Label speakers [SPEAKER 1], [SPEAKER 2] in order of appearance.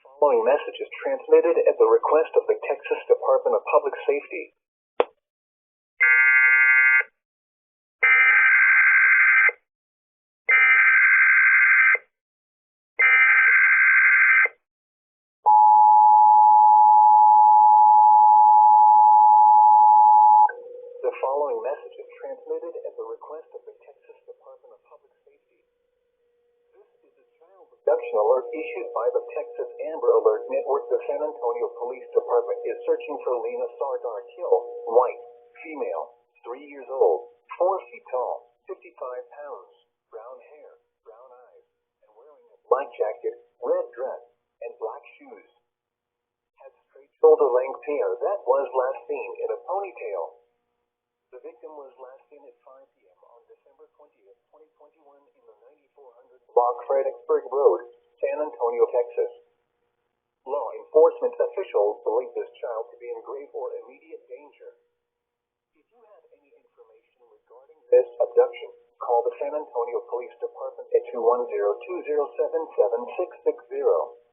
[SPEAKER 1] Following message is transmitted at the request of the Texas Department of Public Safety. The following message is transmitted at the request of the Texas Department of Public Safety. This is a child abduction alert issued by the Texas Amber Alert Network. The San Antonio Police Department is searching for Lena Sardar Kill, white, female, 3 years old, 4 feet tall, 55 pounds, brown hair, brown eyes, and wearing a black jacket, red dress, and black shoes. Had straight shoulder-length hair that was last seen in a ponytail. The victim was last seen at 5 p.m. on December 20th, 2021 in the 9400 block Fredericksburg Road, San Antonio, Texas. Law enforcement officials believe this child to be in grave or immediate danger. If you have any information regarding this abduction, call the San Antonio Police Department at 210-207-7660.